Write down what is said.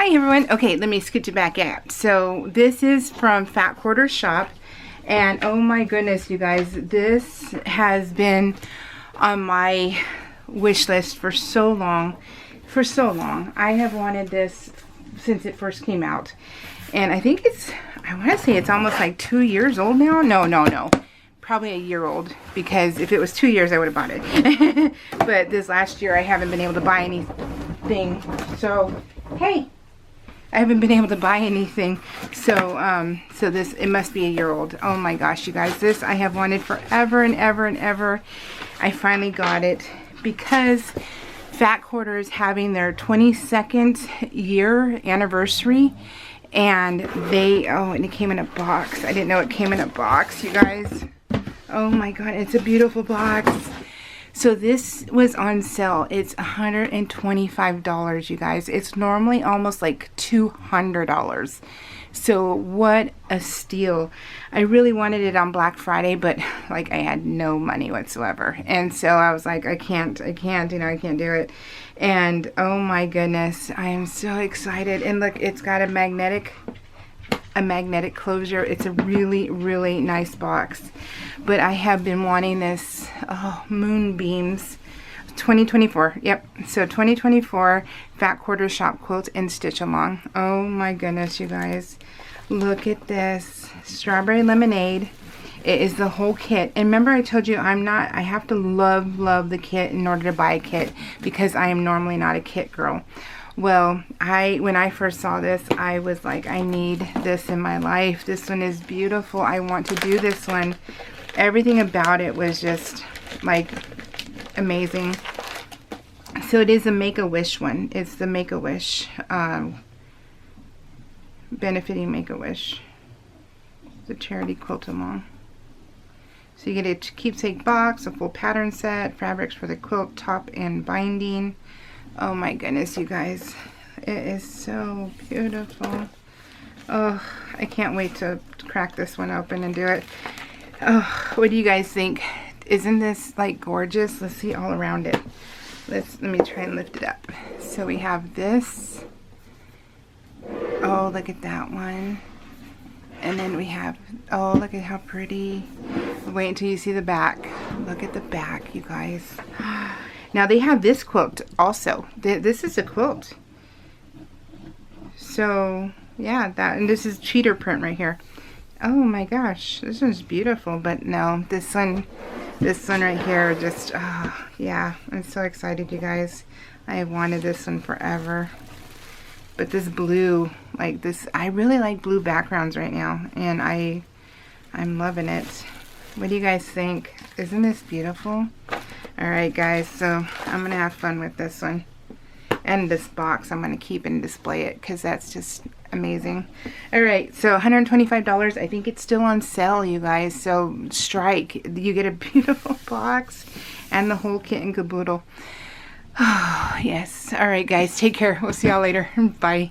Hi everyone. Okay, let me scoot you back out. So this is from Fat Quarter Shop, and oh my goodness, you guys, this has been on my wish list for so long. I have wanted this since it first came out, and I think I want to say it's almost like 2 years old now. No, probably a year old, because if it was 2 years I would have bought it. But this last year I haven't been able to buy anything. So hey, I haven't been able to buy anything, so this, it must be a year old. Oh my gosh, you guys, this I have wanted forever and ever and ever. I finally got it because Fat Quarter is having their 22nd year anniversary, and and it came in a box. I didn't know it came in a box, you guys. Oh my god, it's a beautiful box. So this was on sale. It's $125, you guys. It's normally almost like $200. So what a steal. I really wanted it on Black Friday, but like I had no money whatsoever. And so I was like, I can't, I can't do it. And oh my goodness, I am so excited. And look, it's got a magnetic closure. It's a really, really nice box. But I have been wanting this, Moonbeams 2024. Yep, so 2024 Fat Quarter Shop Quilt and Stitch Along. Oh my goodness, you guys. Look at this. Strawberry Lemonade. It is the whole kit. And remember I told you I have to love the kit in order to buy a kit, because I am normally not a kit girl. Well, when I first saw this, I was like, I need this in my life. This one is beautiful. I want to do this one. Everything about it was just like amazing. So it is a Make-A-Wish one. It's the Make-A-Wish, benefiting Make-A-Wish. The charity quilt along. So you get a keepsake box, a full pattern set, fabrics for the quilt, top and binding. Oh my goodness, you guys. It is so beautiful. Oh, I can't wait to crack this one open and do it. Oh, what do you guys think? Isn't this like gorgeous? Let's see all around it. Let me try and lift it up. So we have this. Oh, look at that one. And then we have, oh, look at how pretty. Wait until you see the back. Look at the back, you guys. Now they have this quilt also. This is a quilt. So yeah, and this is cheater print right here. Oh my gosh, this one's beautiful. But no, this one right here, just yeah, I'm so excited, you guys. I have wanted this one forever. But this blue, like this, I really like blue backgrounds right now, and I'm loving it. What do you guys think? Isn't this beautiful? Alright guys, so I'm going to have fun with this one. And this box, I'm going to keep and display it, because that's just amazing. Alright, so $125. I think it's still on sale, you guys. So strike. You get a beautiful box and the whole kit and caboodle. Oh, yes. Alright guys, take care. We'll see y'all later. Bye.